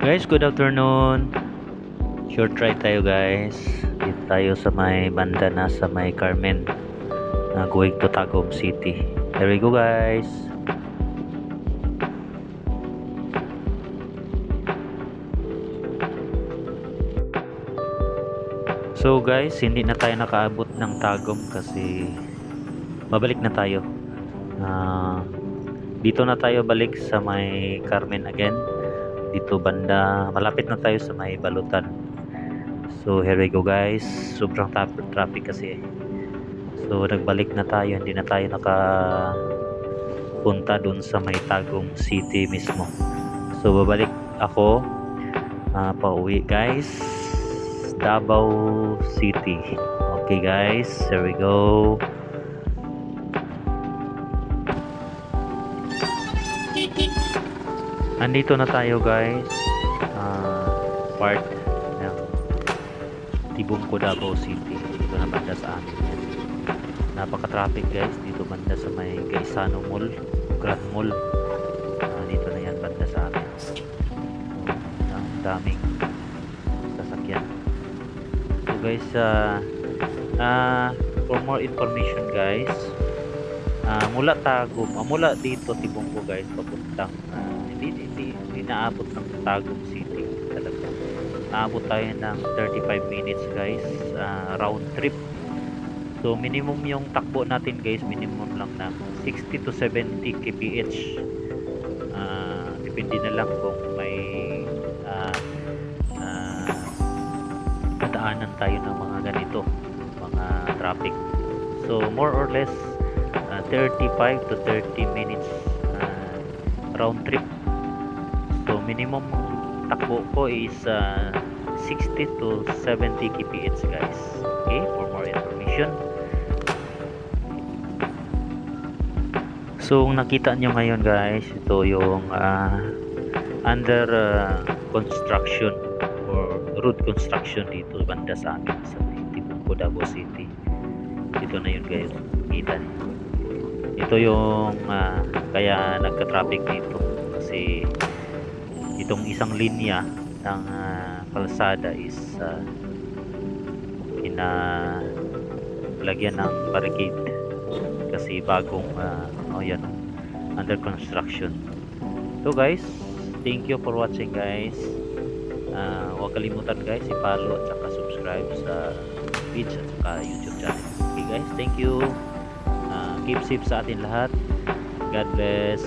Guys, good afternoon. Short ride tayo guys. Dito tayo sa may banda na sa may Carmen. Going to Tagum City. There we go guys. So guys, hindi na tayo nakaabot ng Tagum kasi babalik na tayo. Dito na tayo balik sa may Carmen again. Dito banda, malapit na tayo sa may Balutan. So here we go guys. Sobrang traffic kasi. So nagbalik na tayo, hindi na tayo nakapunta dun sa may Tagum City mismo. So babalik ako pauwi guys. Davao City. Okay guys, here we go. Andito na tayo guys. Part ng Tibungko, Davao City. Dito na banda sa amin yan. Napaka-traffic guys. Dito banda sa may Gaisano Mall, Grand Mall. Dito na yan banda sa amin. Ang daming sasakyan. So guys, for more information guys, mula Tagum, mula dito Tibungko guys, papuntang hindi naabot ng Tagum City talaga. Naabot tayo ng 35 minutes guys, round trip. So minimum yung takbo natin guys, minimum lang ng 60 to 70 kph. Depende na lang kung may madaanan tayo ng mga ganito, mga traffic. So more or less 35 to 30 minutes round trip. So minimum takbo ko is 60 to 70 kph guys. Okay, for more information. So nakita nyo ngayon guys, ito yung under construction or road construction dito banda sa amin sa Tibungko, Davao City. Ito na yun guys, kita nyo. Ito yung kaya nagka-traffic dito kasi itong isang linya ng kalsada is kinalagyan ng barricade kasi bagong yan, under construction. So guys, thank you for watching guys. Huwag kalimutan guys i-follow at saka subscribe sa page at saka YouTube channel. Okay guys, thank you. Keep safe sa atin lahat. God bless.